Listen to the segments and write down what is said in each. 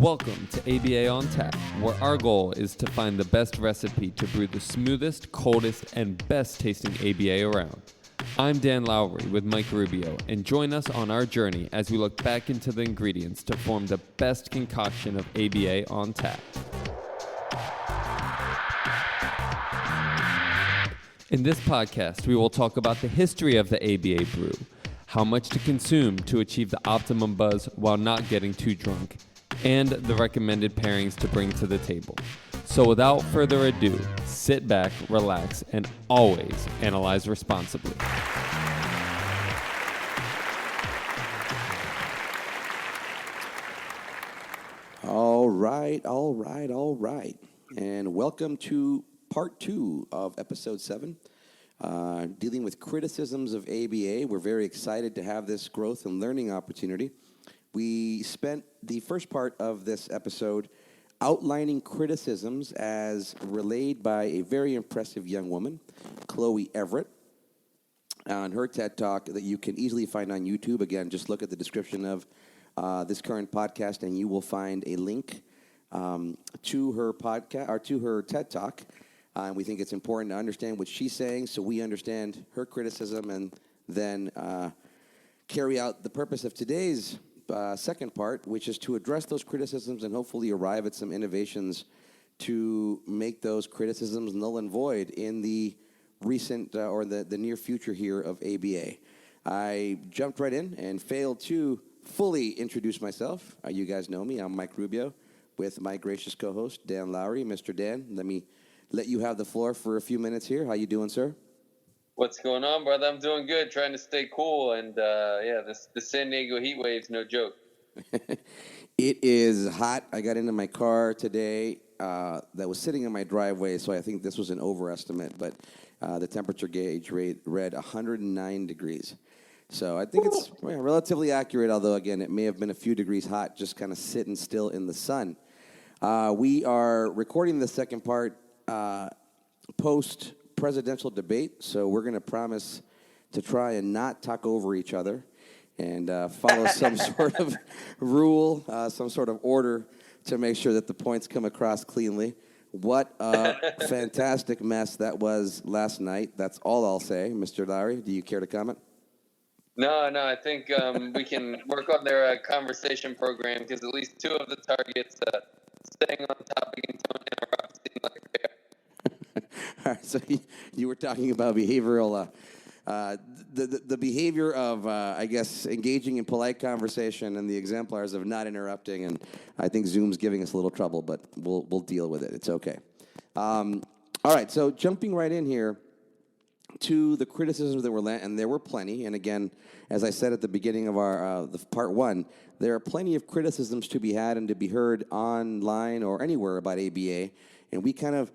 Welcome to ABA on Tap, where our goal is to find the best recipe to brew the smoothest, coldest, and best tasting ABA around. I'm Dan Lowry with Mike Rubio, and join us on our journey as we look back into the ingredients to form the best concoction of ABA on tap. In this podcast, we will talk about the history of the ABA brew, how much to consume to achieve the optimum buzz while not getting too drunk, and the recommended pairings to bring to the table. So without further ado, sit back, relax, and always analyze responsibly. All right. And welcome to part 2 of episode 7, dealing with criticisms of ABA. We're very excited to have this growth and learning opportunity. We spent the first part of this episode outlining criticisms as relayed by a very impressive young woman, Chloe Everett, on her TED Talk that you can easily find on YouTube. Again, just look at the description of this current podcast, and you will find a link to her podcast or to her TED Talk. And we think it's important to understand what she's saying, so we understand her criticism, and then carry out the purpose of today's second part, which is to address those criticisms and hopefully arrive at some innovations to make those criticisms null and void in the recent or the near future here of ABA. I jumped right in and failed to fully introduce myself. You guys know me. I'm Mike Rubio with my gracious co-host, Dan Lowry. Mr. Dan, let me let you have the floor for a few minutes here. How you doing, sir? What's going on, brother? I'm doing good, trying to stay cool, and the San Diego heat wave's no joke. It is hot. I got into my car today that was sitting in my driveway, so I think this was an overestimate, but the temperature gauge read 109 degrees. So I think it's relatively accurate, although, again, it may have been a few degrees hot just kind of sitting still in the sun. We are recording the second part post-presidential debate, so we're going to promise to try and not talk over each other and follow some sort of rule, some sort of order to make sure that the points come across cleanly. What a fantastic mess that was last night. That's all I'll say. Mr. Lowry, do you care to comment? No, I think we can work on their conversation program, because at least 2 of the targets staying on topic and don't interrupt seem like they are. All right, so you were talking about behavioral, the behavior of, I guess, engaging in polite conversation and the exemplars of not interrupting, and I think Zoom's giving us a little trouble, but we'll deal with it. It's okay. All right, so jumping right in here to the criticisms that were and there were plenty, and again, as I said at the beginning of our the part 1, there are plenty of criticisms to be had and to be heard online or anywhere about ABA, and we kind of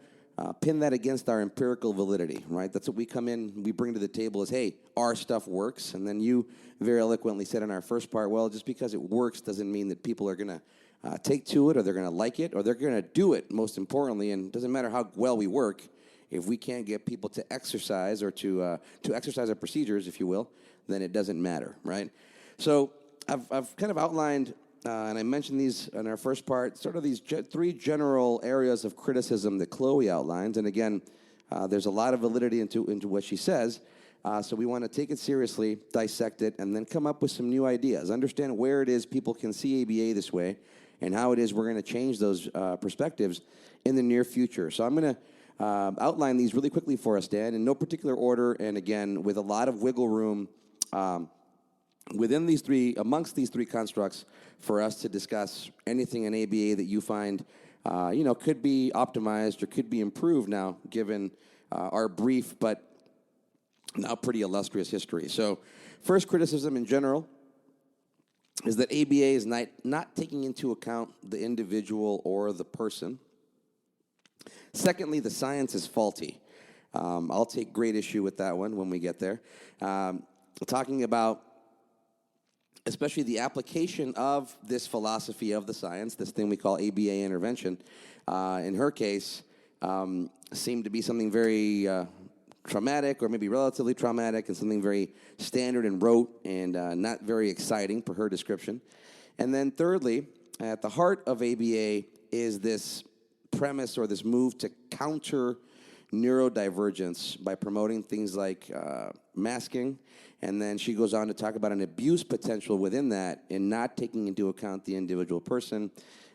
pin that against our empirical validity, right? That's what we bring to the table is, hey, our stuff works. And then you very eloquently said in our first part, well, just because it works doesn't mean that people are going to take to it, or they're going to like it, or they're going to do it, most importantly. And it doesn't matter how well we work, if we can't get people to exercise or to exercise our procedures, if you will, then it doesn't matter, right? So I've kind of outlined and I mentioned these in our first part, sort of these 3 general areas of criticism that Chloe outlines. And again, there's a lot of validity into what she says. So we want to take it seriously, dissect it, and then come up with some new ideas. Understand where it is people can see ABA this way, and how it is we're going to change those perspectives in the near future. So I'm going to outline these really quickly for us, Dan, in no particular order, and again, with a lot of wiggle room amongst these 3 constructs, for us to discuss anything in ABA that you find, could be optimized or could be improved now, given our brief but now pretty illustrious history. So, first criticism in general is that ABA is not taking into account the individual or the person. Secondly, the science is faulty. I'll take great issue with that one when we get there. Talking about especially the application of this philosophy of the science, this thing we call ABA intervention, in her case, seemed to be something very traumatic, or maybe relatively traumatic, and something very standard and rote and not very exciting per her description. And then thirdly, at the heart of ABA is this premise or this move to counter neurodivergence by promoting things like masking. And then she goes on to talk about an abuse potential within that and not taking into account the individual person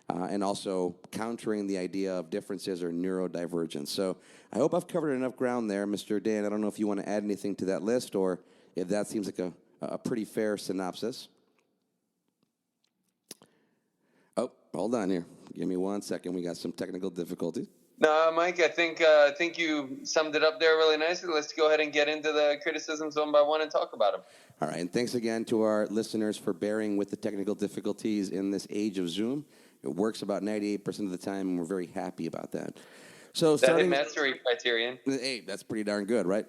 and also countering the idea of differences or neurodivergence. So I hope I've covered enough ground there, Mr. Dan. I don't know if you want to add anything to that list or if that seems like a pretty fair synopsis. Oh, hold on here. Give me 1 second. We got some technical difficulties. No, Mike, I think you summed it up there really nicely. Let's go ahead and get into the criticisms one by one and talk about them. All right, and thanks again to our listeners for bearing with the technical difficulties in this age of Zoom. It works about 98% of the time, and we're very happy about that. So That mastery criterion. Hey, that's pretty darn good, right?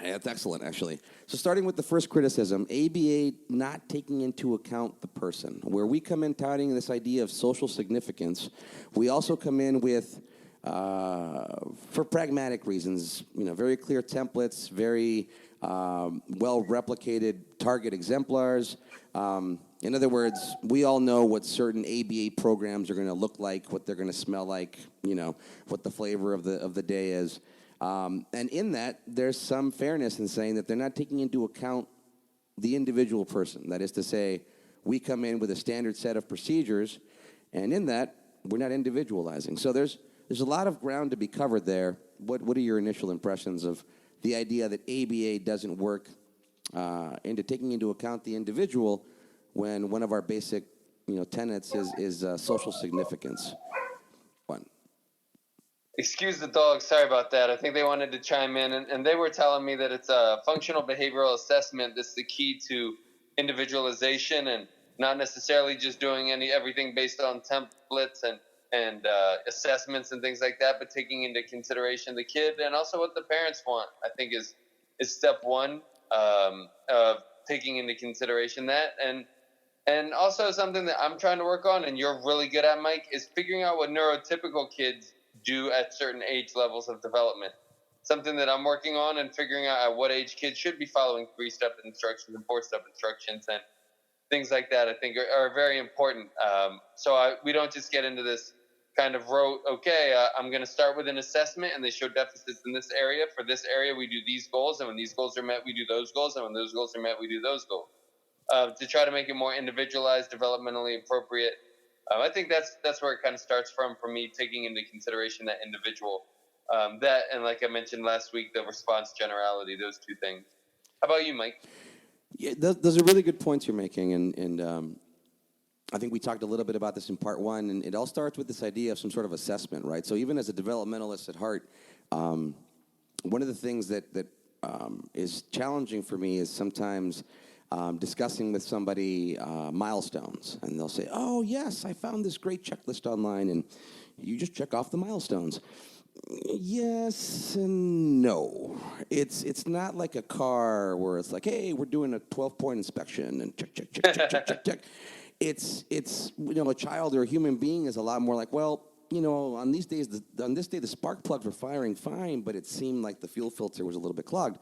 That's excellent, actually. So starting with the first criticism, ABA not taking into account the person. Where we come in touting this idea of social significance, we also come in with, for pragmatic reasons, very clear templates, very well-replicated target exemplars. In other words, we all know what certain ABA programs are going to look like, what they're going to smell like, what the flavor of the day is. And in that, there's some fairness in saying that they're not taking into account the individual person. That is to say, we come in with a standard set of procedures, and in that, we're not individualizing. So there's a lot of ground to be covered there. What are your initial impressions of the idea that ABA doesn't work into taking into account the individual when one of our basic tenets is social significance? One. Excuse the dog. Sorry about that. I think they wanted to chime in, and they were telling me that it's a functional behavioral assessment that's the key to individualization and not necessarily just doing everything based on templates and assessments and things like that, but taking into consideration the kid and also what the parents want. I think is step one of taking into consideration that, and also something that I'm trying to work on, and you're really good at, Mike, is figuring out what neurotypical kids do at certain age levels of development. Something that I'm working on and figuring out at what age kids should be following 3-step instructions and 4-step instructions and things like that, I think are very important. So we don't just get into this kind of rote, I'm going to start with an assessment and they show deficits in this area. For this area, we do these goals, and when these goals are met, we do those goals, and when those goals are met, we do those goals. To try to make it more individualized, developmentally appropriate. I think that's where it kind of starts from for me, taking into consideration that individual, that, and like I mentioned last week, the response generality, those two things. How about you, Mike? Yeah, those are really good points you're making, and I think we talked a little bit about this in part one, and it all starts with this idea of some sort of assessment, right? So even as a developmentalist at heart, one of the things that is challenging for me is sometimes discussing with somebody milestones, and they'll say, "Oh yes, I found this great checklist online, and you just check off the milestones." Yes and no. It's not like a car where it's like, "Hey, we're doing a 12-point inspection and check." It's a child or a human being is a lot more like, well, on these days, on this day the spark plugs were firing fine, but it seemed like the fuel filter was a little bit clogged.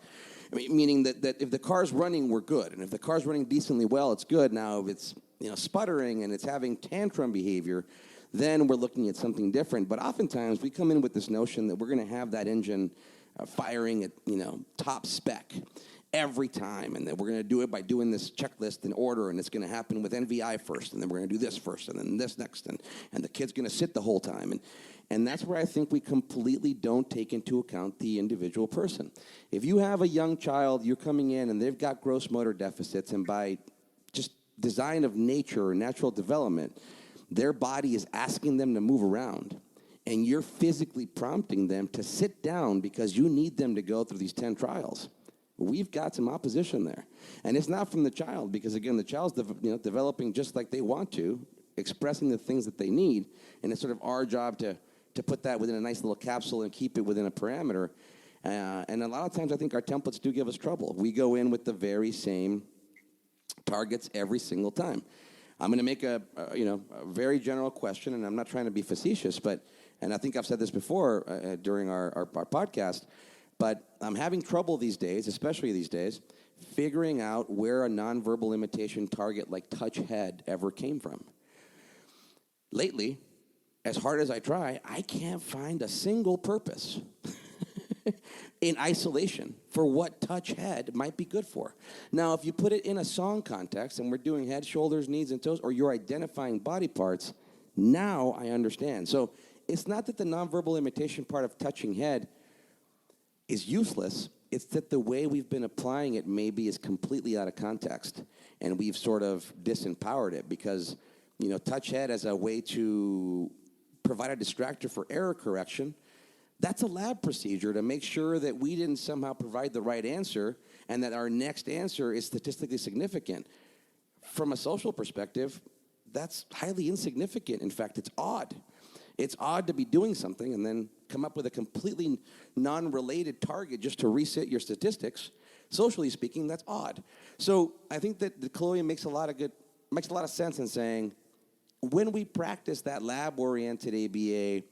Meaning that if the car's running, we're good. And if the car's running decently well, it's good. Now, if it's sputtering and it's having tantrum behavior, then we're looking at something different. But oftentimes, we come in with this notion that we're going to have that engine firing at top spec every time, and that we're going to do it by doing this checklist in order, and it's going to happen with NVI first, and then we're going to do this first, and then this next, and the kid's going to sit the whole time. And that's where I think we completely don't take into account the individual person. If you have a young child, you're coming in, and they've got gross motor deficits, and by just design of nature or natural development, their body is asking them to move around, and you're physically prompting them to sit down because you need them to go through these 10 trials. We've got some opposition there. And it's not from the child, because, again, the child's developing just like they want to, expressing the things that they need, and it's sort of our job to put that within a nice little capsule and keep it within a parameter. And a lot of times I think our templates do give us trouble. We go in with the very same targets every single time. I'm going to make a very general question, and I'm not trying to be facetious, and I think I've said this before during our podcast, but I'm having trouble these days, especially these days, figuring out where a nonverbal imitation target like touch head ever came from. lately, as hard as I try, I can't find a single purpose in isolation for what touch head might be good for. Now, if you put it in a song context and we're doing head, shoulders, knees, and toes, or you're identifying body parts, now I understand. So it's not that the nonverbal imitation part of touching head is useless. It's that the way we've been applying it maybe is completely out of context, and we've sort of disempowered it because, touch head as a way to provide a distractor for error correction, that's a lab procedure to make sure that we didn't somehow provide the right answer and that our next answer is statistically significant. From a social perspective, that's highly insignificant. In fact, it's odd. It's odd to be doing something and then come up with a completely non-related target just to reset your statistics. Socially speaking, that's odd. So I think that Chloe makes a lot of sense in saying, when we practice that lab-oriented ABA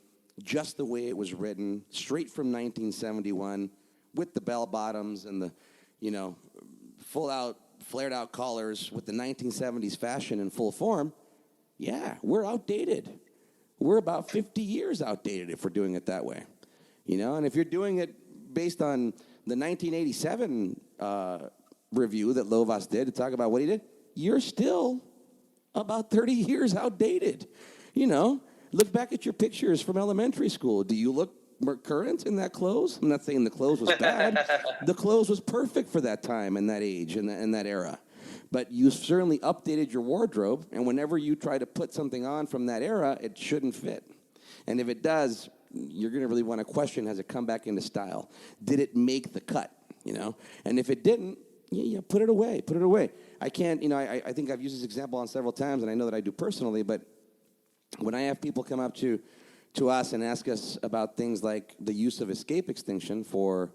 just the way it was written, straight from 1971, with the bell bottoms and the, full-out, flared-out collars with the 1970s fashion in full form, yeah, we're outdated. We're about 50 years outdated if we're doing it that way. And if you're doing it based on the 1987 review that Lovas did to talk about what he did, you're still about 30 years outdated. Look back at your pictures from elementary school. Do you look more current in that clothes? I'm not saying the clothes was bad. The clothes was perfect for that time and that age and that era. But you certainly updated your wardrobe, and whenever you try to put something on from that era, it shouldn't fit. And if it does, you're going to really want to question, has it come back into style? Did it make the cut? And if it didn't, put it away. Put it away. I can't, I think I've used this example on several times, and I know that I do personally, but when I have people come up to us and ask us about things like the use of escape extinction for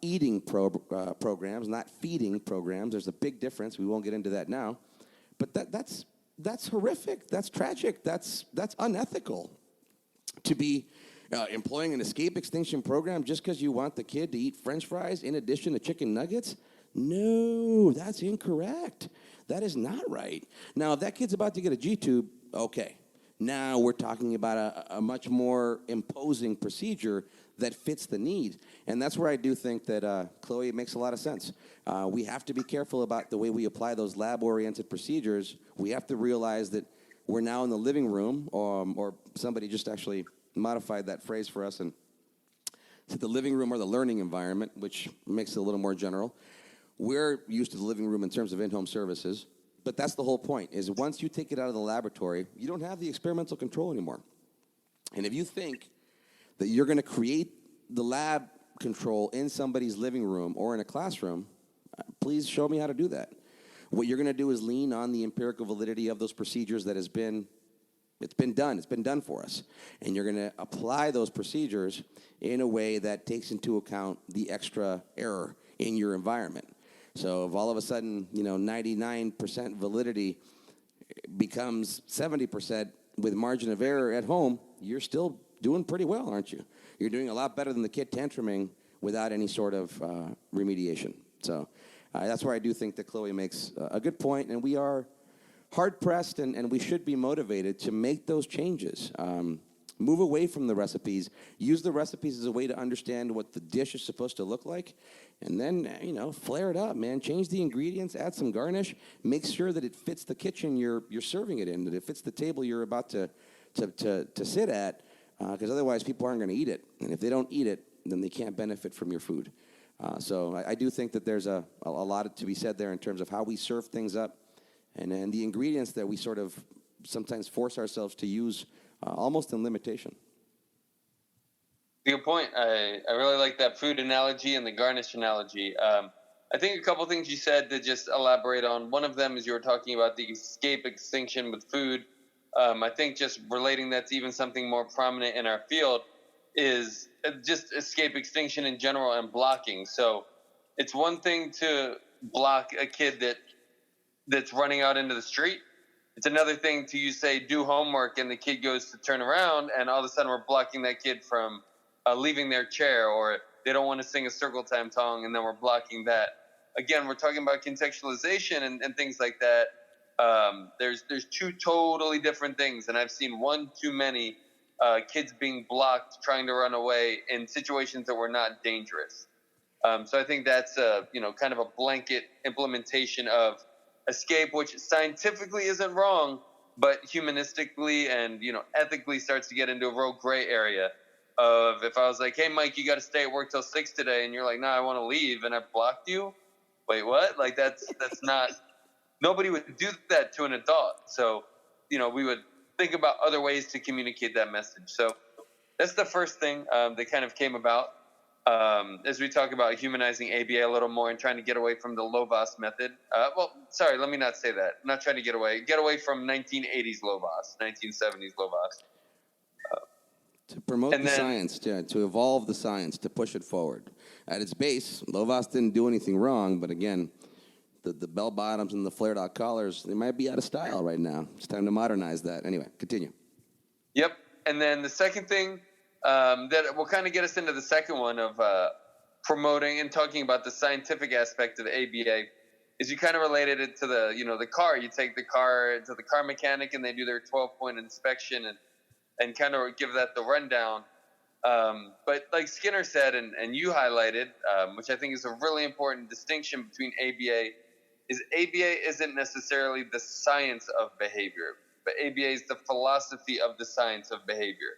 eating programs, not feeding programs. There's a big difference. We won't get into that now. But that's horrific. That's tragic. That's unethical to be employing an escape extinction program just because you want the kid to eat French fries in addition to chicken nuggets. No, that's incorrect. That is not right. Now, if that kid's about to get a G-tube, okay. Now we're talking about a much more imposing procedure that fits the need. And that's where I do think that Chloe makes a lot of sense. We have to be careful about the way we apply those lab-oriented procedures. We have to realize that we're now in the living room, or somebody just actually modified that phrase for us and said the living room or the learning environment, which makes it a little more general. We're used to the living room in terms of in-home services. But that's the whole point, is once you take it out of the laboratory, you don't have the experimental control anymore. And if you think that you're going to create the lab control in somebody's living room or in a classroom, please show me how to do that. What you're going to do is lean on the empirical validity of those procedures that it's been done. It's been done for us. And you're going to apply those procedures in a way that takes into account the extra error in your environment. So if all of a sudden, 99% validity becomes 70% with margin of error at home, you're still doing pretty well, aren't you? You're doing a lot better than the kid tantruming without any sort of remediation. So that's where I do think that Chloe makes a good point, and we are hard-pressed, and we should be motivated to make those changes. Move away from the recipes. Use the recipes as a way to understand what the dish is supposed to look like. And then, flare it up, man. Change the ingredients, add some garnish. Make sure that it fits the kitchen you're serving it in, that it fits the table you're about to sit at, because otherwise people aren't going to eat it. And if they don't eat it, then they can't benefit from your food. So I do think that there's a lot to be said there in terms of how we serve things up and the ingredients that we sort of sometimes force ourselves to use almost in limitation. Good point. I really like that food analogy and the garnish analogy. I think a couple things you said to just elaborate on. One of them is you were talking about the escape extinction with food. I think just relating that to even something more prominent in our field is just escape extinction in general and blocking. So it's one thing to block a kid that's running out into the street. It's another thing to, you say, do homework, and the kid goes to turn around, and all of a sudden we're blocking that kid from leaving their chair, or they don't want to sing a circle time song, and then we're blocking that. Again, we're talking about contextualization and things like that. there's two totally different things, and I've seen one too many kids being blocked trying to run away in situations that were not dangerous. So I think that's kind of a blanket implementation of escape, which scientifically isn't wrong, but humanistically and ethically starts to get into a real gray area. Of if I was like, hey Mike, you got to stay at work till 6 today, and you're like, no, I want to leave, and I blocked you. Wait, what? Like that's not. Nobody would do that to an adult. So we would think about other ways to communicate that message. So that's the first thing that kind of came about as we talk about humanizing ABA a little more and trying to get away from the Lovas method. Sorry, let me not say that. I'm not trying to get away from 1980s Lovas, 1970s Lovas. To promote science, to evolve the science, to push it forward. At its base, Lovas didn't do anything wrong, but again, the bell bottoms and the flared out collars, they might be out of style right now. It's time to modernize that. Anyway, continue. Yep. And then the second thing that will kind of get us into the second one of promoting and talking about the scientific aspect of ABA is you kind of related it to the car. You take the car to the car mechanic and they do their 12-point inspection and kind of give that the rundown. But like Skinner said, and you highlighted, which I think is a really important distinction between ABA, is ABA isn't necessarily the science of behavior, but ABA is the philosophy of the science of behavior,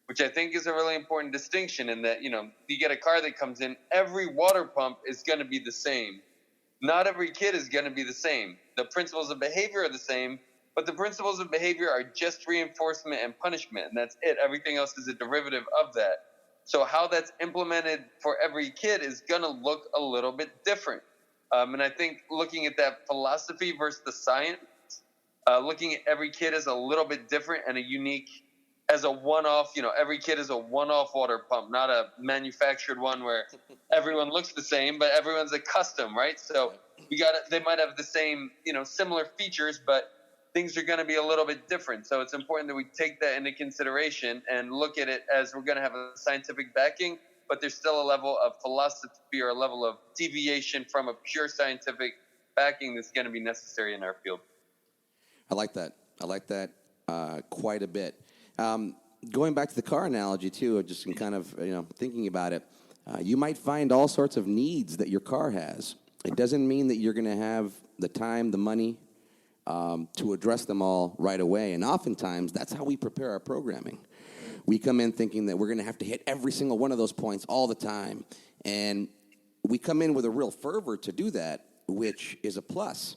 which I think is a really important distinction in that, you get a car that comes in, every water pump is going to be the same. Not every kid is going to be the same. The principles of behavior are the same, but the principles of behavior are just reinforcement and punishment, and that's it. Everything else is a derivative of that. So how that's implemented for every kid is going to look a little bit different. And I think looking at that philosophy versus the science, looking at every kid as a little bit different and a unique, as a one-off, every kid is a one-off water pump, not a manufactured one where everyone looks the same, but everyone's a custom, right? So they might have the same, similar features, but things are going to be a little bit different. So it's important that we take that into consideration and look at it as we're going to have a scientific backing, but there's still a level of philosophy or a level of deviation from a pure scientific backing that's going to be necessary in our field. I like that quite a bit. Going back to the car analogy, too, just in kind of, thinking about it, you might find all sorts of needs that your car has. It doesn't mean that you're going to have the time, the money, to address them all right away. And oftentimes, that's how we prepare our programming. We come in thinking that we're going to have to hit every single one of those points all the time. And we come in with a real fervor to do that, which is a plus.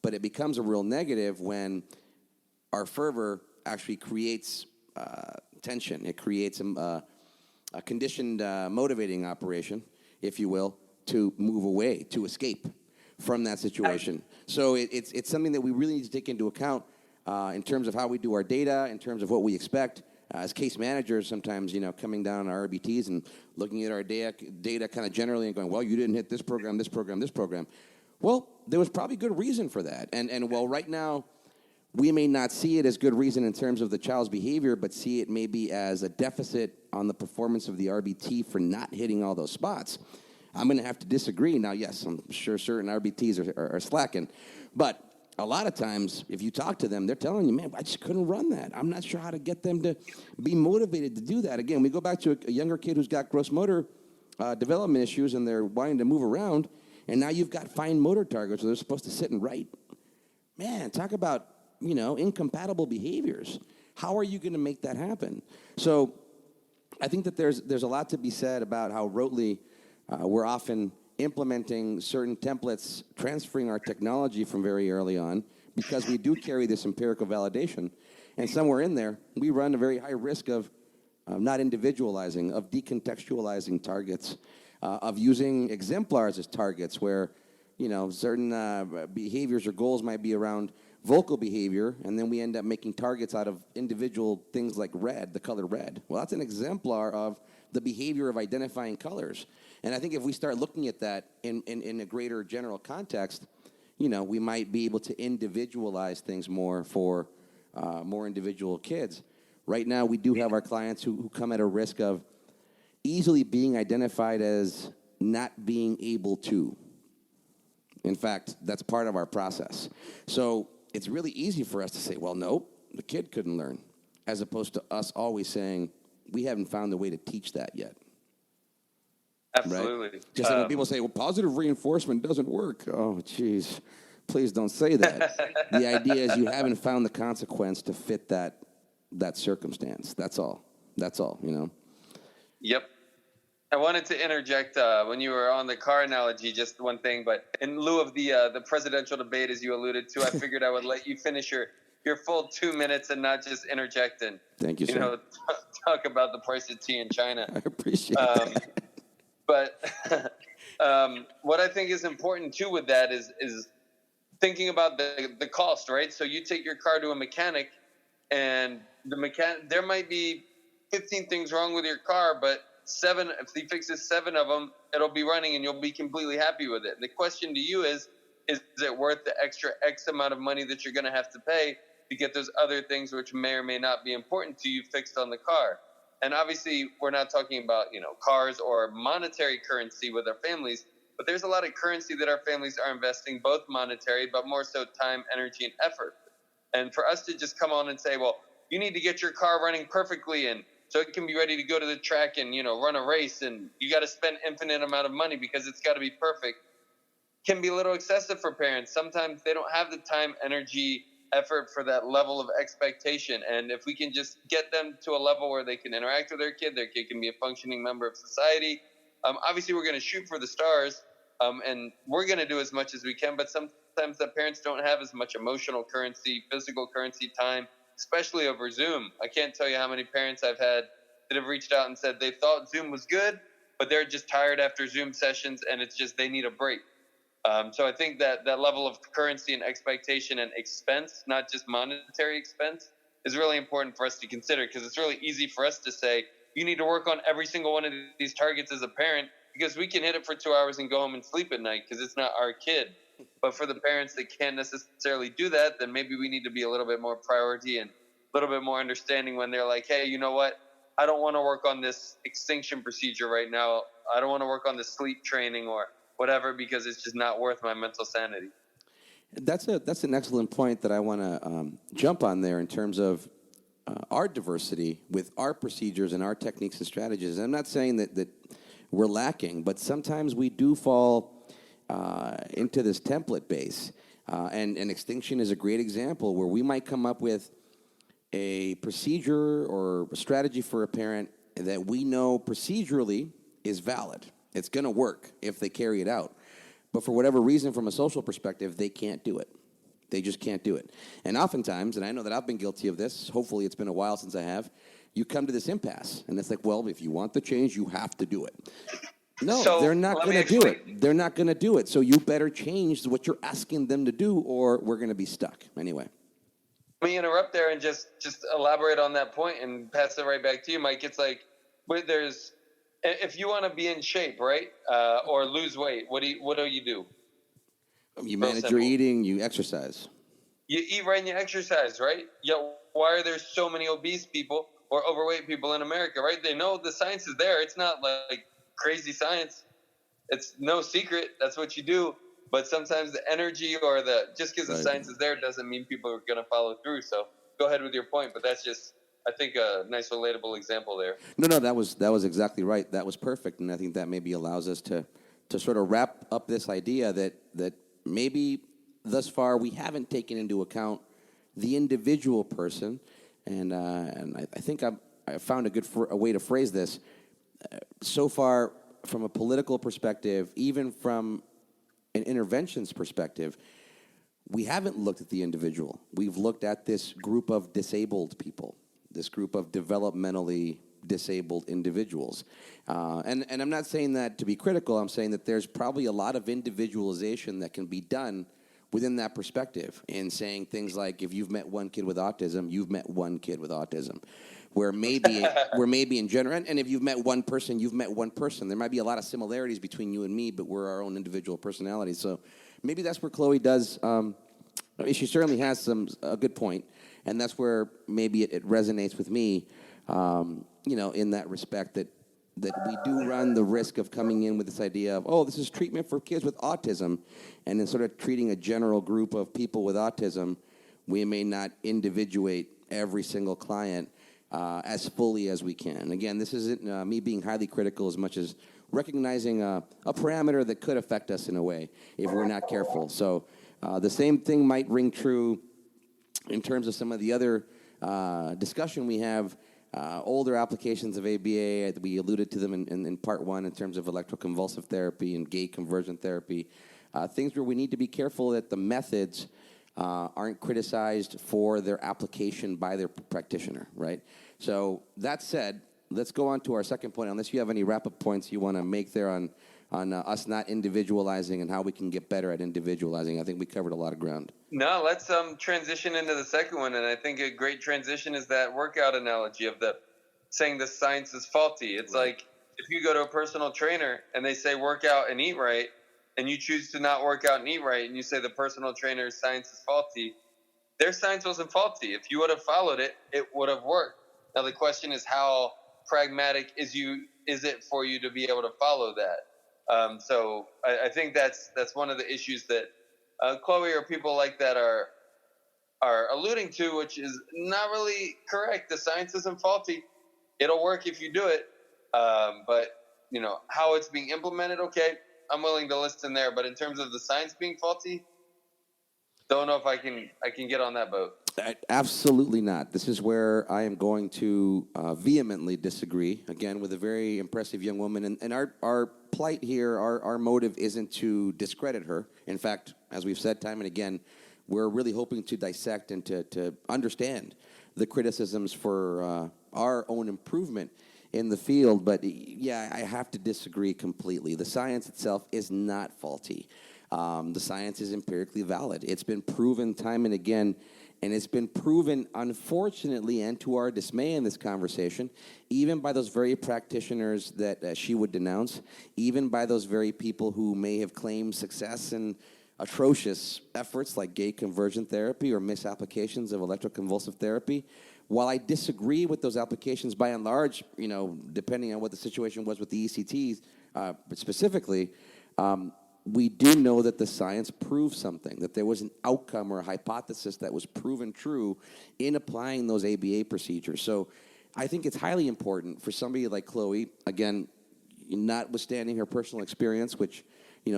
But it becomes a real negative when our fervor actually creates tension. It creates a conditioned motivating operation, if you will, to move away, to escape from that situation. So it's something that we really need to take into account in terms of how we do our data, in terms of what we expect. As case managers, sometimes, coming down our RBTs and looking at our data kind of generally and going, well, you didn't hit this program, this program, this program. Well, there was probably good reason for that. And while right now we may not see it as good reason in terms of the child's behavior, but see it maybe as a deficit on the performance of the RBT for not hitting all those spots, I'm going to have to disagree. Now, yes, I'm sure certain RBTs are slacking, but a lot of times, if you talk to them, they're telling you, man, I just couldn't run that. I'm not sure how to get them to be motivated to do that. Again, we go back to a younger kid who's got gross motor development issues and they're wanting to move around, and now you've got fine motor targets where they're supposed to sit and write. Man, talk about, incompatible behaviors. How are you going to make that happen? So I think that there's a lot to be said about how rotely we're often implementing certain templates, transferring our technology from very early on, because we do carry this empirical validation. And somewhere in there, we run a very high risk of not individualizing, of decontextualizing targets, of using exemplars as targets where, certain behaviors or goals might be around vocal behavior, and then we end up making targets out of individual things like red, the color red. Well, that's an exemplar of the behavior of identifying colors. And I think if we start looking at that in a greater general context, we might be able to individualize things more for more individual kids. Right now, we do have our clients who come at a risk of easily being identified as not being able to. In fact, that's part of our process. So it's really easy for us to say, well, nope, the kid couldn't learn, as opposed to us always saying, we haven't found a way to teach that yet. Absolutely. Right? Just like when people say, well, positive reinforcement doesn't work. Oh, geez, please don't say that. The idea is you haven't found the consequence to fit that circumstance. That's all. That's all, you know? Yep. I wanted to interject when you were on the car analogy, just one thing, but in lieu of the presidential debate, as you alluded to, I figured I would let you finish your full 2 minutes and not just interject and, Thank you, sir. Talk about the price of tea in China. I appreciate that. But what I think is important too with that is thinking about the cost, right? So you take your car to a mechanic, and there might be 15 things wrong with your car, but if he fixes 7 of them, it'll be running and you'll be completely happy with it. And the question to you is it worth the extra X amount of money that you're going to have to pay to get those other things which may or may not be important to you fixed on the car? And obviously, we're not talking about, cars or monetary currency with our families, but there's a lot of currency that our families are investing, both monetary, but more so time, energy, and effort. And for us to just come on and say, well, you need to get your car running perfectly and so it can be ready to go to the track and, run a race, and you got to spend infinite amount of money because it's got to be perfect, can be a little excessive for parents. Sometimes they don't have the time, energy, effort for that level of expectation. And if we can just get them to a level where they can interact with their kid can be a functioning member of society. Obviously, we're going to shoot for the stars, and we're going to do as much as we can, but sometimes the parents don't have as much emotional currency, physical currency, time, especially over Zoom. I can't tell you how many parents I've had that have reached out and said they thought Zoom was good, but they're just tired after Zoom sessions, and it's just they need a break. So I think that level of currency and expectation and expense, not just monetary expense, is really important for us to consider, because it's really easy for us to say, you need to work on every single one of these targets as a parent, because we can hit it for 2 hours and go home and sleep at night because it's not our kid. But for the parents that can't necessarily do that, then maybe we need to be a little bit more priority and a little bit more understanding when they're like, hey, you know what? I don't want to work on this extinction procedure right now. I don't want to work on the sleep training or whatever, because it's just not worth my mental sanity. That's an excellent point that I want to jump on there in terms of our diversity with our procedures and our techniques and strategies. And I'm not saying that we're lacking, but sometimes we do fall into this template base. And extinction is a great example where we might come up with a procedure or a strategy for a parent that we know procedurally is valid. It's going to work if they carry it out. But for whatever reason, from a social perspective, they can't do it. They just can't do it. And oftentimes, and I know that I've been guilty of this, hopefully it's been a while since I have, you come to this impasse. And it's like, well, if you want the change, you have to do it. No, So, they're not going to do it. They're not going to do it. So you better change what you're asking them to do, or we're going to be stuck. Anyway. Let me interrupt there and just elaborate on that point and pass it right back to you, Mike. It's like, if you want to be in shape, right, or lose weight, what do you do? You manage your eating, you exercise. You eat right and you exercise, right? Yet why are there so many obese people or overweight people in America, right? They know the science is there. It's not like crazy science. It's no secret. That's what you do. But sometimes the energy or just because the science is there doesn't mean people are going to follow through. So go ahead with your point, but that's just, I think, a nice relatable example there. No, that was exactly right. That was perfect, and I think that maybe allows us to sort of wrap up this idea that maybe thus far we haven't taken into account the individual person, and I think I found a way to phrase this. So far, from a political perspective, even from an interventions perspective, we haven't looked at the individual. We've looked at this group of disabled people, this group of developmentally disabled individuals. And I'm not saying that to be critical. I'm saying that there's probably a lot of individualization that can be done within that perspective, in saying things like, if you've met one kid with autism, you've met one kid with autism. Where maybe in general, and if you've met one person, you've met one person. There might be a lot of similarities between you and me, but we're our own individual personalities. So maybe that's where Chloe does. She certainly has a good point, and that's where maybe it resonates with me. In that respect, that we do run the risk of coming in with this idea of, oh, this is treatment for kids with autism, and then sort of treating a general group of people with autism We may not individuate every single client as fully as we can. Again, this isn't me being highly critical as much as recognizing a parameter that could affect us in a way if we're not careful. So the same thing might ring true in terms of some of the other discussion we have. Older applications of ABA, we alluded to them in part one in terms of electroconvulsive therapy and gate conversion therapy, things where we need to be careful that the methods aren't criticized for their application by their practitioner, right? So that said, let's go on to our second point, unless you have any wrap-up points you want to make there on us not individualizing and how we can get better at individualizing. I think we covered a lot of ground. No, let's transition into the second one, and I think a great transition is that workout analogy of the saying the science is faulty. It's Right. like if you go to a personal trainer and they say work out and eat right, and you choose to not work out and eat right, and you say the personal trainer's science is faulty, their science wasn't faulty. If you would have followed it, it would have worked. Now the question is how pragmatic is it for you to be able to follow that? So I think that's one of the issues that Chloe or people like that are alluding to, which is not really correct. The science isn't faulty. It'll work if you do it. But how it's being implemented, okay, I'm willing to listen there. But in terms of the science being faulty, don't know if I can get on that boat. Absolutely not. This is where I am going to vehemently disagree, again, with a very impressive young woman. And our plight here, our motive isn't to discredit her. In fact, as we've said time and again, we're really hoping to dissect and to understand the criticisms for our own improvement in the field. But, yeah, I have to disagree completely. The science itself is not faulty. The science is empirically valid. It's been proven time and again. And it's been proven, unfortunately, and to our dismay in this conversation, even by those very practitioners that she would denounce, even by those very people who may have claimed success in atrocious efforts like gate conversion therapy or misapplications of electroconvulsive therapy. While I disagree with those applications by and large, depending on what the situation was with the ECTs specifically, we do know that the science proves something, that there was an outcome or a hypothesis that was proven true in applying those ABA procedures. So I think it's highly important for somebody like Chloe, again, notwithstanding her personal experience, which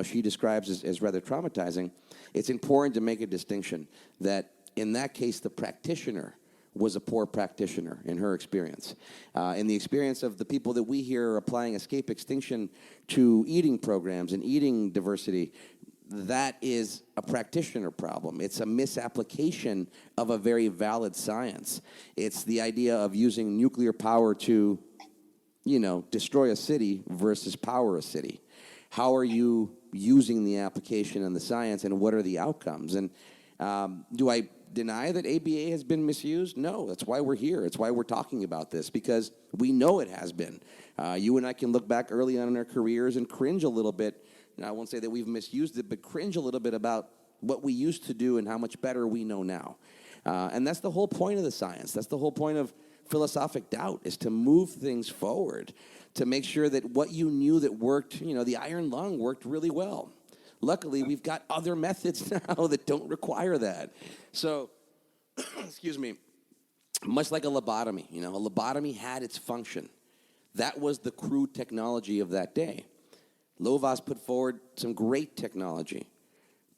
she describes as rather traumatizing, it's important to make a distinction that in that case, the practitioner was a poor practitioner in her experience. In the experience of the people that we hear are applying escape extinction to eating programs and eating diversity, that is a practitioner problem. It's a misapplication of a very valid science. It's the idea of using nuclear power to, destroy a city versus power a city. How are you using the application and the science, and what are the outcomes? And do I deny that ABA has been misused? No, that's why we're here. It's why we're talking about this, because we know it has been. You and I can look back early on in our careers and cringe a little bit. And I won't say that we've misused it, but cringe a little bit about what we used to do and how much better we know now. And that's the whole point of the science. That's the whole point of philosophic doubt, is to move things forward, to make sure that what you knew that worked, the iron lung worked really well. Luckily, we've got other methods now that don't require that. So, excuse me, much like a lobotomy, a lobotomy had its function. That was the crude technology of that day. Lovaas put forward some great technology.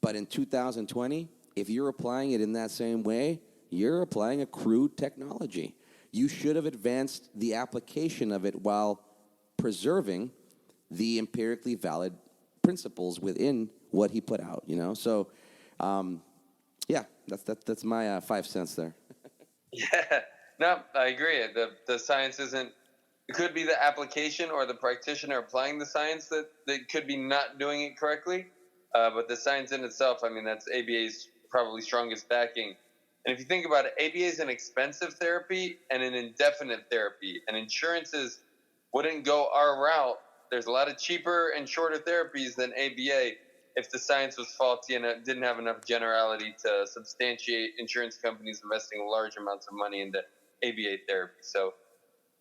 But in 2020, if you're applying it in that same way, you're applying a crude technology. You should have advanced the application of it while preserving the empirically valid principles within what he put out, So, yeah, that's my 5 cents there. Yeah, no, I agree. The science isn't. It could be the application or the practitioner applying the science that could be not doing it correctly. But the science in itself, that's ABA's probably strongest backing. And if you think about it, ABA is an expensive therapy and an indefinite therapy, and insurances wouldn't go our route. There's a lot of cheaper and shorter therapies than ABA if the science was faulty and it didn't have enough generality to substantiate insurance companies investing large amounts of money into ABA therapy. So,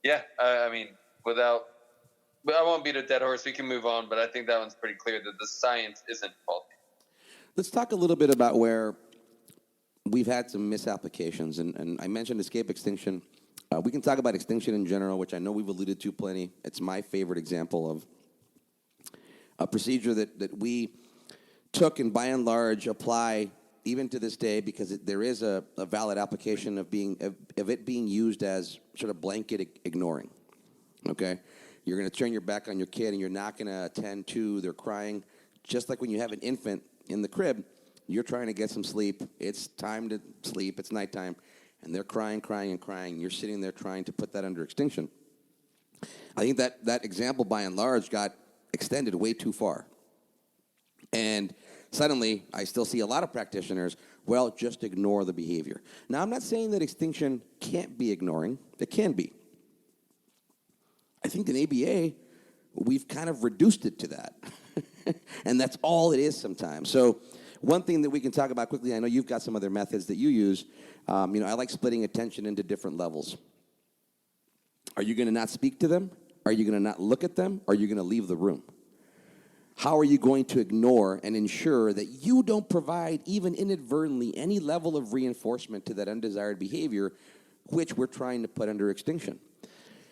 yeah, but I won't beat a dead horse. We can move on, but I think that one's pretty clear that the science isn't faulty. Let's talk a little bit about where we've had some misapplications, and I mentioned escape extinction. We can talk about extinction in general, which I know we've alluded to plenty. It's my favorite example of a procedure that we took and by and large apply even to this day, because there is a valid application of it being used as sort of blanket ignoring. Okay? You're going to turn your back on your kid and you're not going to attend to their crying. Just like when you have an infant in the crib, you're trying to get some sleep. It's time to sleep. It's nighttime. And they're crying, crying, and crying. You're sitting there trying to put that under extinction. I think that example, by and large, got extended way too far. And suddenly, I still see a lot of practitioners, well, just ignore the behavior. Now, I'm not saying that extinction can't be ignoring. It can be. I think in ABA, we've kind of reduced it to that. And that's all it is sometimes. So one thing that we can talk about quickly, I know you've got some other methods that you use. I like splitting attention into different levels. Are you going to not speak to them? Are you going to not look at them? Are you going to leave the room? How are you going to ignore and ensure that you don't provide, even inadvertently, any level of reinforcement to that undesired behavior, which we're trying to put under extinction?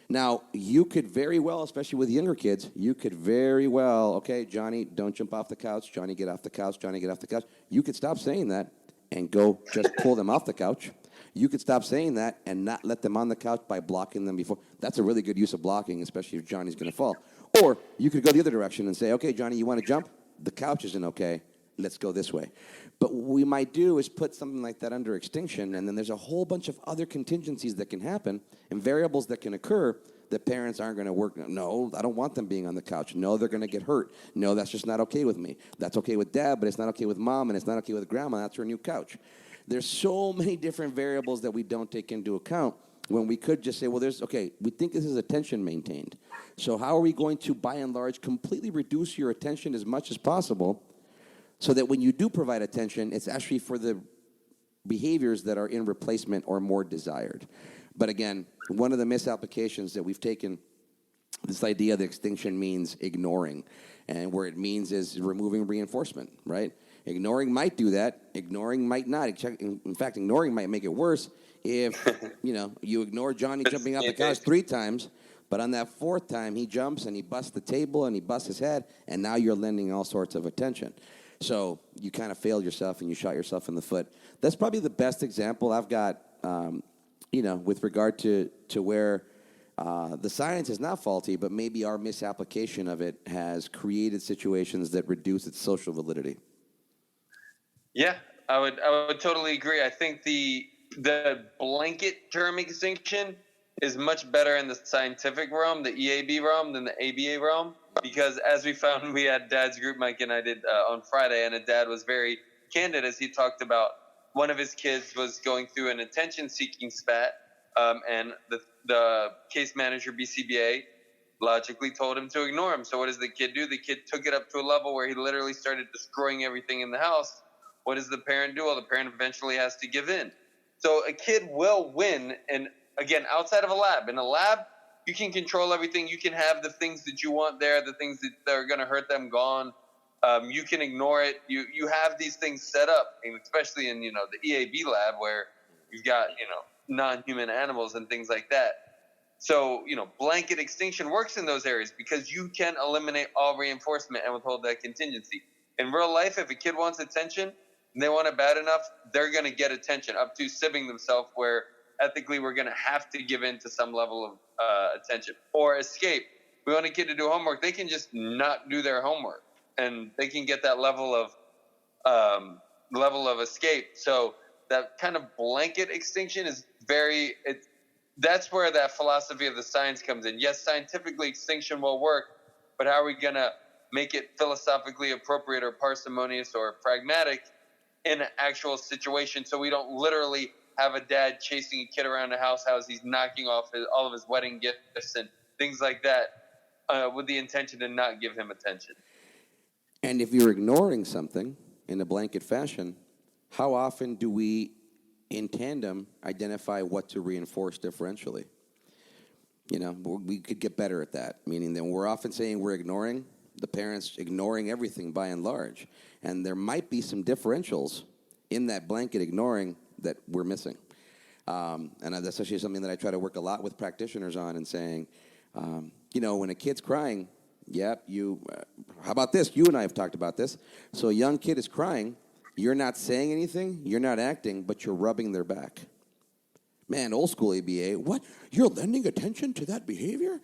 Now, you could very well, especially with younger kids, okay, Johnny, don't jump off the couch. Johnny, get off the couch. Johnny, get off the couch. You could stop saying that and go just pull them off the couch. You could stop saying that and not let them on the couch by blocking them before. That's a really good use of blocking, especially if Johnny's going to fall. Or you could go the other direction and say, okay, Johnny, you want to jump? The couch isn't okay. Let's go this way. But what we might do is put something like that under extinction, and then there's a whole bunch of other contingencies that can happen and variables that can occur that parents aren't going to work. No, I don't want them being on the couch. No, they're going to get hurt. No, that's just not okay with me. That's okay with Dad, but it's not okay with Mom, and it's not okay with Grandma. That's her new couch. There's so many different variables that we don't take into account when we could just say, well, we think this is attention maintained. So how are we going to, by and large, completely reduce your attention as much as possible so that when you do provide attention, it's actually for the behaviors that are in replacement or more desired. But again, one of the misapplications that we've taken, this idea that extinction means ignoring, and where it means is removing reinforcement, right? Ignoring might do that. Ignoring might not. In fact, ignoring might make it worse if, you ignore Johnny jumping off the couch 3 times, but on that 4th time, he jumps and he busts the table and he busts his head, and now you're lending all sorts of attention. So you kind of failed yourself and you shot yourself in the foot. That's probably the best example I've got, with regard to where the science is not faulty, but maybe our misapplication of it has created situations that reduce its social validity. Yeah, I would totally agree. I think the blanket term extinction is much better in the scientific realm, the EAB realm, than the ABA realm, because as we found, we had Dad's group, Mike and I did on Friday, and a dad was very candid as he talked about one of his kids was going through an attention-seeking spat, and the case manager, BCBA, logically told him to ignore him. So what does the kid do? The kid took it up to a level where he literally started destroying everything in the house. What does the parent do? Well, the parent eventually has to give in. So a kid will win, and again, outside of a lab. In a lab, you can control everything. You can have the things that you want there, the things that are going to hurt them gone. You can ignore it. You have these things set up, and especially in the EAB lab where you've got non-human animals and things like that. So blanket extinction works in those areas because you can eliminate all reinforcement and withhold that contingency. In real life, if a kid wants attention and they want it bad enough, they're going to get attention up to sibbing themselves, where ethically we're going to have to give in to some level of attention. Or escape. We want a kid to do homework. They can just not do their homework, and they can get that level of escape. So that kind of blanket extinction is that's where that philosophy of the science comes in. Yes, scientifically extinction will work, but how are we going to make it philosophically appropriate or parsimonious or pragmatic in an actual situation so we don't literally have a dad chasing a kid around the house as he's knocking off all of his wedding gifts and things like that with the intention to not give him attention. And if you're ignoring something in a blanket fashion, how often do we, in tandem, identify what to reinforce differentially? We could get better at that, meaning that we're often saying we're ignoring, the parents ignoring everything by and large. And there might be some differentials in that blanket ignoring that we're missing. And that's actually something that I try to work a lot with practitioners on and saying, when a kid's crying, how about this? You and I have talked about this. So a young kid is crying, you're not saying anything, you're not acting, but you're rubbing their back. Man, old school ABA, what? You're lending attention to that behavior?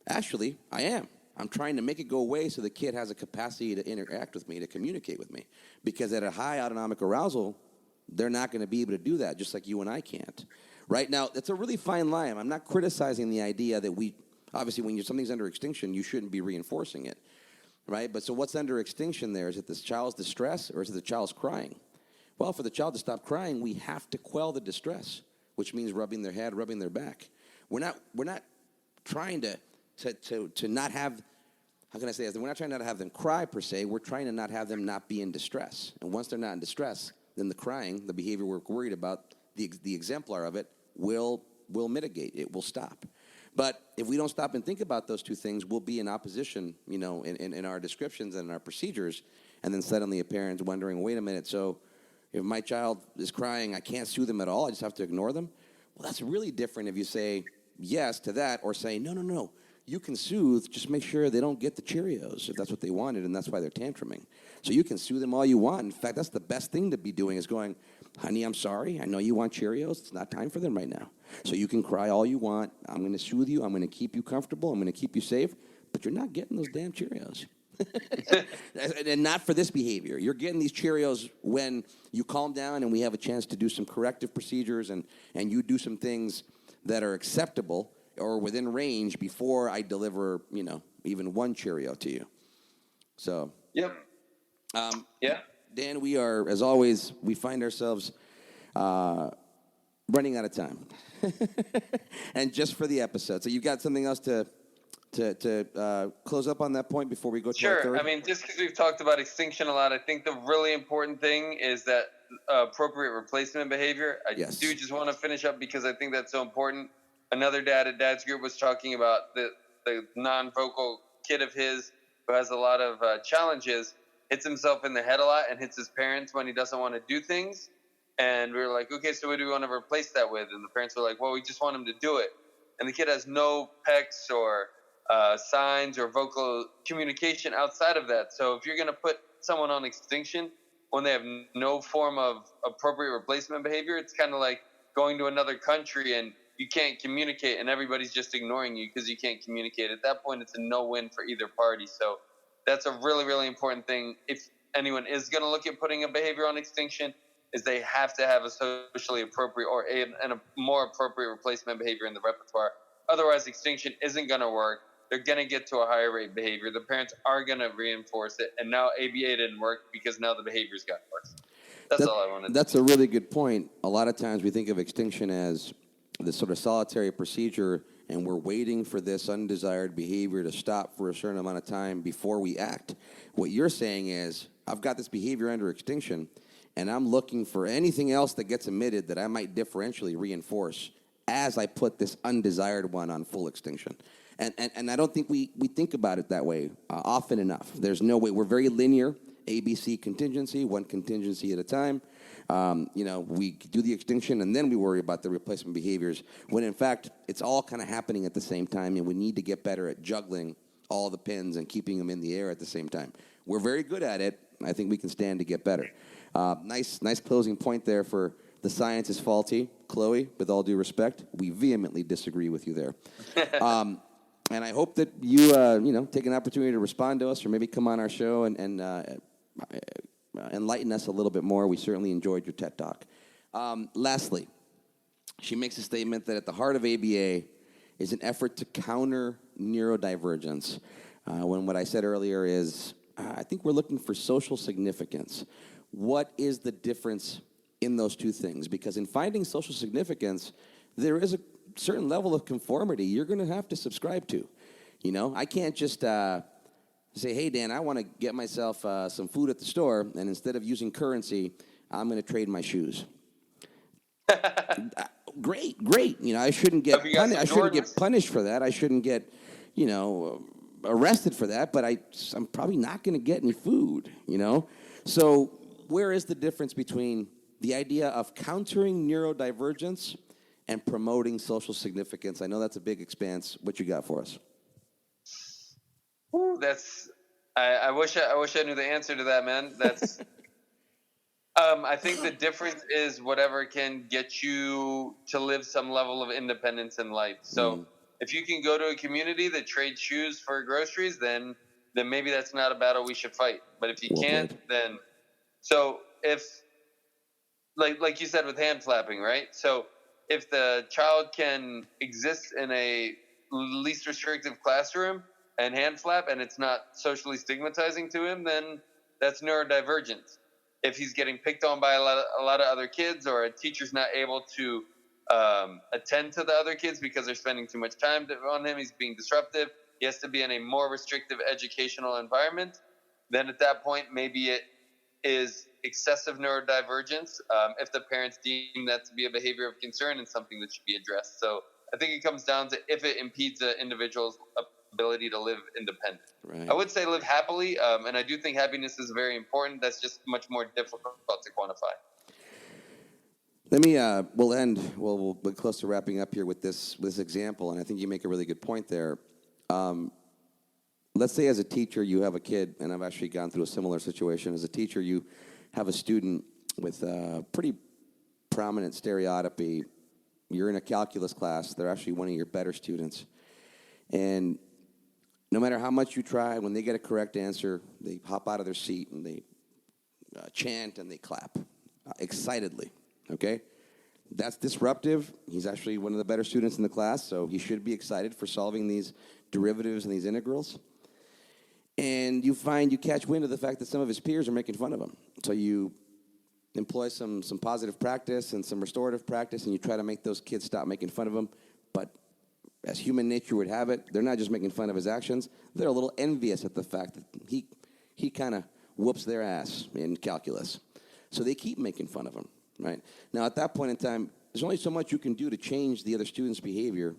Actually, I am. I'm trying to make it go away so the kid has a capacity to interact with me, to communicate with me. Because at a high autonomic arousal, they're not going to be able to do that, just like you and I can't. Right now, it's a really fine line. I'm not criticizing the idea that obviously, when something's under extinction, you shouldn't be reinforcing it, right? But so what's under extinction there? Is it this child's distress or is it the child's crying? Well, for the child to stop crying, we have to quell the distress, which means rubbing their head, rubbing their back. We're not trying to not have, how can I say this? We're not trying not to have them cry per se. We're trying to not have them not be in distress. And once they're not in distress, then the crying, the behavior we're worried about, the exemplar of it will mitigate. It will stop. But if we don't stop and think about those two things, we'll be in opposition, in our descriptions and in our procedures, and then suddenly a parent's wondering, wait a minute, so if my child is crying, I can't soothe them at all, I just have to ignore them? Well, that's really different if you say yes to that or say, no, you can soothe, just make sure they don't get the Cheerios if that's what they wanted and that's why they're tantruming. So you can soothe them all you want. In fact, that's the best thing to be doing is going, honey, I'm sorry. I know you want Cheerios. It's not time for them right now. So you can cry all you want. I'm going to soothe you. I'm going to keep you comfortable. I'm going to keep you safe. But you're not getting those damn Cheerios. And not for this behavior. You're getting these Cheerios when you calm down and we have a chance to do some corrective procedures and you do some things that are acceptable or within range before I deliver, even one Cheerio to you. So. Yep. Yeah. Dan, we are, as always, we find ourselves running out of time. And just for the episode. So you've got something else to close up on that point before we go to our third? Sure. I mean, just because we've talked about extinction a lot, I think the really important thing is that appropriate replacement behavior. I do just want to finish up because I think that's so important. Another dad at Dad's Group was talking about the non-vocal kid of his who has a lot of challenges, hits himself in the head a lot and hits his parents when he doesn't want to do things. And we were like, okay, so what do we want to replace that with? And the parents were like, well, we just want him to do it. And the kid has no pecs or signs or vocal communication outside of that. So if you're going to put someone on extinction when they have no form of appropriate replacement behavior, it's kind of like going to another country and you can't communicate and everybody's just ignoring you because you can't communicate. At that point, it's a no-win for either party. So that's a really, really important thing. If anyone is going to look at putting a behavior on extinction, is they have to have a socially appropriate or a more appropriate replacement behavior in the repertoire. Otherwise, extinction isn't going to work. They're going to get to a higher rate behavior. The parents are going to reinforce it. And now ABA didn't work because now the behavior's gotten worse. That's all I wanted. That's a really good point. A lot of times we think of extinction as this sort of solitary procedure, and we're waiting for this undesired behavior to stop for a certain amount of time before we act. What you're saying is, I've got this behavior under extinction, and I'm looking for anything else that gets emitted that I might differentially reinforce as I put this undesired one on full extinction. And I don't think we think about it that way often enough. There's no way. We're very linear, ABC contingency, one contingency at a time. We do the extinction and then we worry about the replacement behaviors when in fact it's all kind of happening at the same time, and we need to get better at juggling all the pins and keeping them in the air at the same time. We're very good at it. I think we can stand to get better. Nice closing point there for the science is faulty. Chloe, with all due respect, we vehemently disagree with you there. And I hope that you take an opportunity to respond to us or maybe come on our show and enlighten us a little bit more. We certainly enjoyed your TED Talk. Lastly, she makes a statement that at the heart of ABA is an effort to counter neurodivergence. When what I said earlier is, I think we're looking for social significance. What is the difference in those two things? Because in finding social significance, there is a certain level of conformity you're going to have to subscribe to. I can't just say, hey, Dan, I want to get myself some food at the store, and instead of using currency, I'm going to trade my shoes. Great. I shouldn't get punished for that. I shouldn't get, arrested for that, but I'm probably not going to get any food, So where is the difference between the idea of countering neurodivergence and promoting social significance. I know that's a big expanse. What you got for us? Ooh, I wish I knew the answer to that, man. That's I think the difference is whatever can get you to live some level of independence in life. So if you can go to a community that trades shoes for groceries, then maybe that's not a battle we should fight. But if you can't, then so if like you said with hand flapping, right? So if the child can exist in a least restrictive classroom and hand flap and it's not socially stigmatizing to him, then that's neurodivergence. If he's getting picked on by a lot of other kids, or a teacher's not able to attend to the other kids because they're spending too much time on him, he's being disruptive, he has to be in a more restrictive educational environment, then at that point maybe it is excessive neurodivergence if the parents deem that to be a behavior of concern and something that should be addressed. So I think it comes down to if it impedes an individual's ability to live independent. Right. I would say live happily, and I do think happiness is very important. That's just much more difficult to quantify. Let me. We'll be close to wrapping up here with this example, and I think you make a really good point there. Let's say as a teacher you have a kid, and I've actually gone through a similar situation. As a teacher, you have a student with a pretty prominent stereotypy. You're in a calculus class. They're actually one of your better students, and no matter how much you try, when they get a correct answer, they hop out of their seat and they chant and they clap excitedly, okay? That's disruptive. He's actually one of the better students in the class, so he should be excited for solving these derivatives and these integrals. And you catch wind of the fact that some of his peers are making fun of him. So you employ some positive practice and some restorative practice, and you try to make those kids stop making fun of him. But as human nature would have it, they're not just making fun of his actions. They're a little envious at the fact that he kind of whoops their ass in calculus. So they keep making fun of him, right? Now, at that point in time, there's only so much you can do to change the other student's behavior,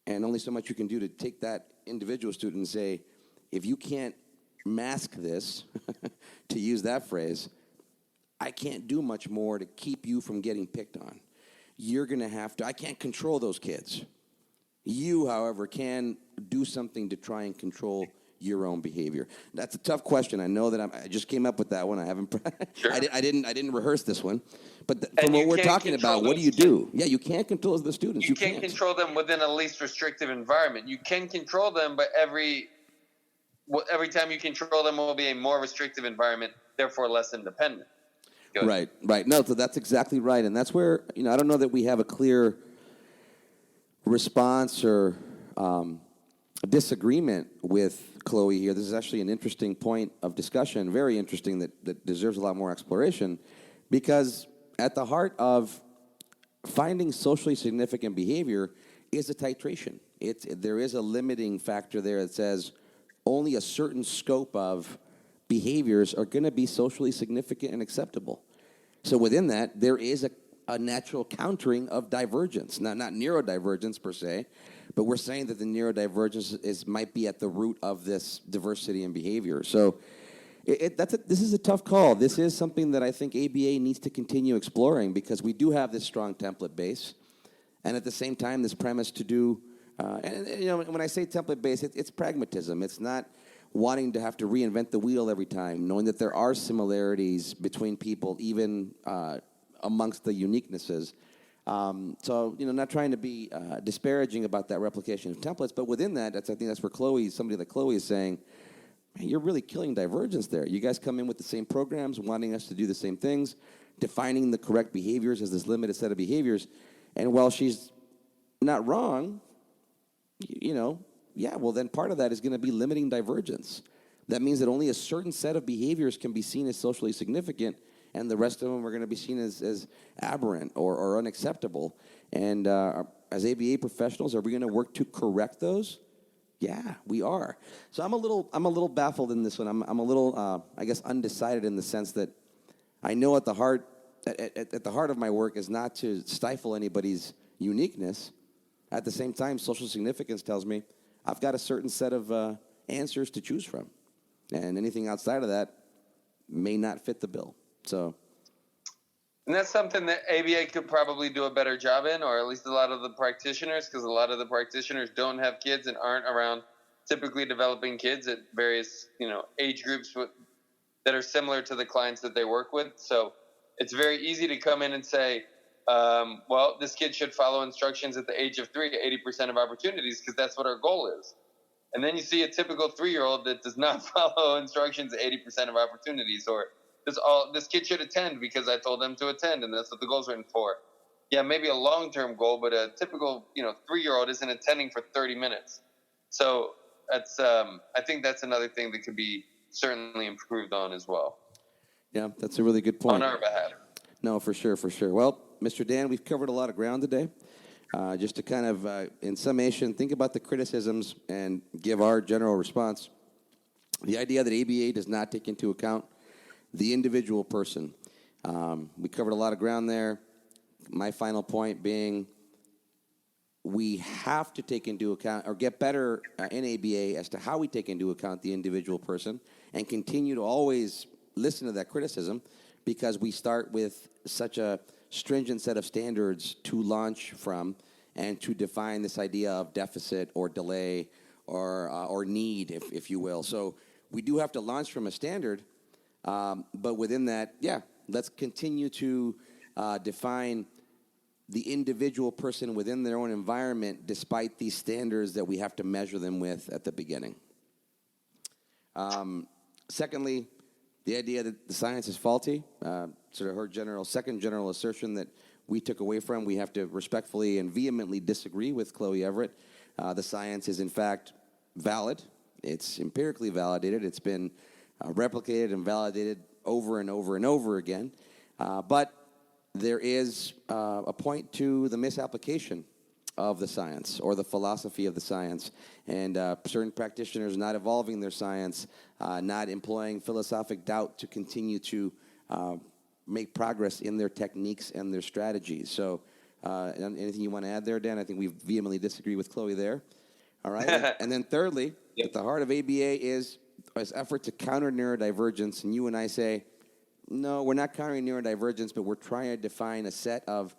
and only so much you can do to take that individual student and say, if you can't mask this, to use that phrase, I can't do much more to keep you from getting picked on. You're going to have to, I can't control those kids. You, however, can do something to try and control your own behavior. That's a tough question. I know that I just came up with that one. I haven't. Sure. I didn't rehearse this one. But from what we're talking about, what do you do? Yeah, you can't control the students. You can't control them within a least restrictive environment. You can control them, but every time you control them will be a more restrictive environment, therefore less independent. Right. No, so that's exactly right, and that's where I don't know that we have a clear response or disagreement with Chloe here. This is actually an interesting point of discussion, very interesting, that deserves a lot more exploration, because at the heart of finding socially significant behavior is a titration. There is a limiting factor there that says only a certain scope of behaviors are going to be socially significant and acceptable. So within that, there is a natural countering of divergence. Now, not neurodivergence per se, but we're saying that the neurodivergence might be at the root of this diversity in behavior. So this is a tough call. This is something that I think ABA needs to continue exploring, because we do have this strong template base, and at the same time, this premise to do, when I say template base, it's pragmatism. It's not wanting to have to reinvent the wheel every time, knowing that there are similarities between people, even amongst the uniquenesses. So, not trying to be disparaging about that replication of templates, but within that, I think that's where somebody like Chloe is saying, man, you're really killing divergence there. You guys come in with the same programs, wanting us to do the same things, defining the correct behaviors as this limited set of behaviors. And while she's not wrong, then part of that is going to be limiting divergence. That means that only a certain set of behaviors can be seen as socially significant, and the rest of them are going to be seen as aberrant or unacceptable. And as ABA professionals, are we going to work to correct those? Yeah, we are. So I'm a little baffled in this one. I'm a little, undecided in the sense that I know at the heart of my work is not to stifle anybody's uniqueness. At the same time, social significance tells me I've got a certain set of answers to choose from, and anything outside of that may not fit the bill. So And that's something that ABA could probably do a better job in, or at least a lot of the practitioners, because a lot of the practitioners don't have kids and aren't around typically developing kids at various, age groups that are similar to the clients that they work with. So it's very easy to come in and say, well, this kid should follow instructions at the age of 3 to 80% of opportunities because that's what our goal is. And then you see a typical 3-year-old that does not follow instructions at 80% of opportunities, or this kid should attend because I told them to attend, and that's what the goal's written for. Yeah, maybe a long-term goal, but a typical 3-year-old isn't attending for 30 minutes. So that's I think that's another thing that could be certainly improved on as well. Yeah, that's a really good point. On our behalf. No, for sure, for sure. Well, Mr. Dan, we've covered a lot of ground today. Just to kind of, in summation, think about the criticisms and give our general response. The idea that ABA does not take into account the individual person. We covered a lot of ground there. My final point being we have to take into account or get better in ABA as to how we take into account the individual person and continue to always listen to that criticism because we start with such a stringent set of standards to launch from and to define this idea of deficit or delay or need, if you will. So we do have to launch from a standard, but within that, let's continue to define the individual person within their own environment despite these standards that we have to measure them with at the beginning. Secondly, the idea that the science is faulty, sort of her second general assertion that we took away from, we have to respectfully and vehemently disagree with Chloe Everett. The science is, in fact, valid. It's empirically validated. It's been replicated and validated over and over and over again. But there is a point to the misapplication of the science or the philosophy of the science, and certain practitioners not evolving their science, not employing philosophic doubt to continue to make progress in their techniques and their strategies. So anything you want to add there, Dan? I think we vehemently disagree with Chloe there. All right. And then thirdly, at the heart of ABA is effort to counter neurodivergence, and you and I say, no, we're not countering neurodivergence, but we're trying to define a set of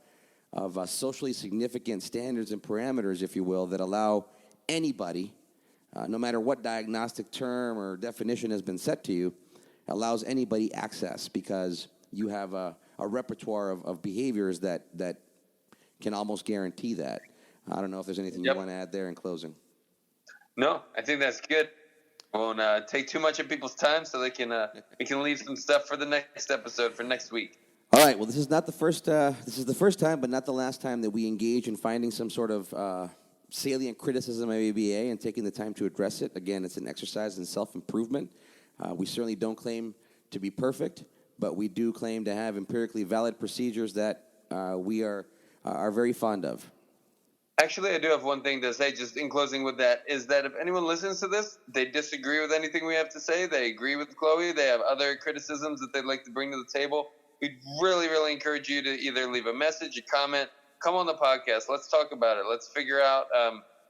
socially significant standards and parameters, if you will, that allow anybody, no matter what diagnostic term or definition has been set to you, allows anybody access because you have a repertoire of behaviors that can almost guarantee that. I don't know if there's anything you want to add there in closing. No, I think that's good. I won't take too much of people's time so we can leave some stuff for the next episode for next week. All right. Well, this is not the first. This is the first time, but not the last time that we engage in finding some sort of salient criticism of ABA and taking the time to address it. Again, it's an exercise in self-improvement. We certainly don't claim to be perfect, but we do claim to have empirically valid procedures that we are very fond of. Actually, I do have one thing to say, just in closing with that, is that if anyone listens to this, they disagree with anything we have to say, they agree with Chloe, they have other criticisms that they'd like to bring to the table, we'd really, really encourage you to either leave a message, a comment, come on the podcast, let's talk about it, let's figure out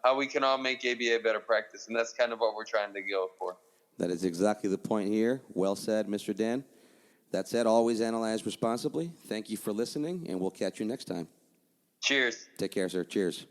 how we can all make ABA better practice, and that's kind of what we're trying to go for. That is exactly the point here. Well said, Mr. Dan. That said, always analyze responsibly. Thank you for listening, and we'll catch you next time. Cheers. Take care, sir. Cheers.